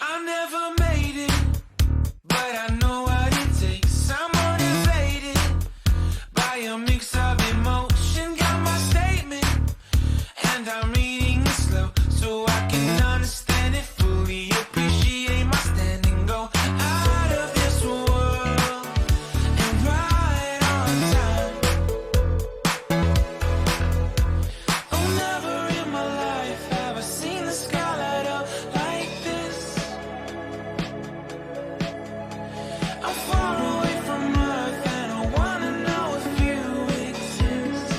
I never made it, but I know what it takes. I'm motivated by a mix of emotion. Got my statement, and I'm reading it slow so I can understand it fully. Appreciate my stand and go out of this world and right on time. Oh, never in my life have I seen the sky light up like this. I'm far away from Earth and I wanna know if you exist.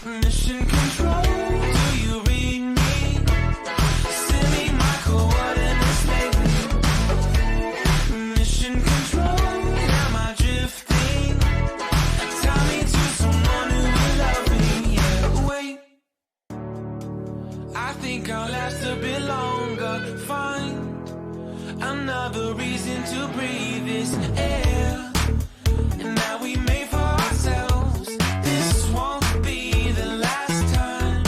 Mission control, do you read me? Send me my coordinates lately. Mission control, am I drifting? Tell me to someone who will love me. Yeah, wait, I think I'll last a bit longer. Find another reason to breathe this air. And now we made for ourselves. This won't be the last time.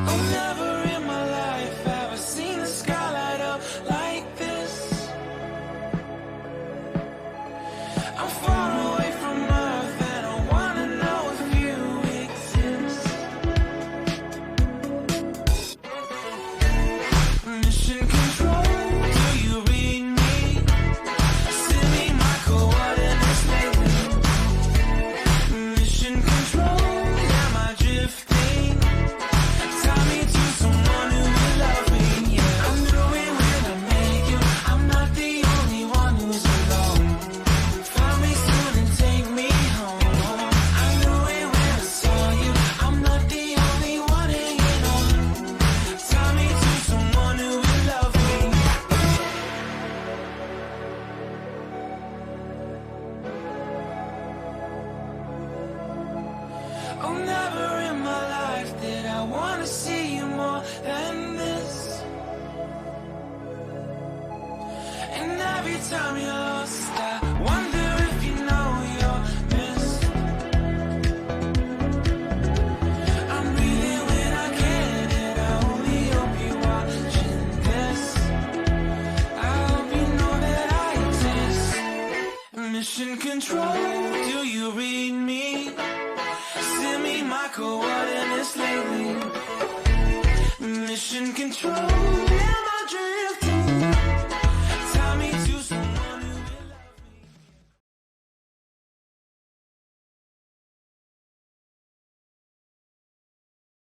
Oh, never in my life have I seen the sky light up like this. I'm far away from Earth and I wanna know if you exist. Mission control, do you read me? Send me my coordinates lately. Mission control, am I drifting? Tell me to someone who will love me. Yeah, I knew it when I met you. I'm not the only one who's alone. Find me soon and take me home. I knew it when I saw you. I'm not the only one hanging on. Tell me to someone who will love me. Oh, never in my life did I wanna see you more than this. And every time you're lost, I wonder if you know you're missed. I'm breathing when I can, and I only hope you're watching this. I hope you know that I exist. Mission control, do you read me? Send me my coordinates lately. Mission control, am I dreaming?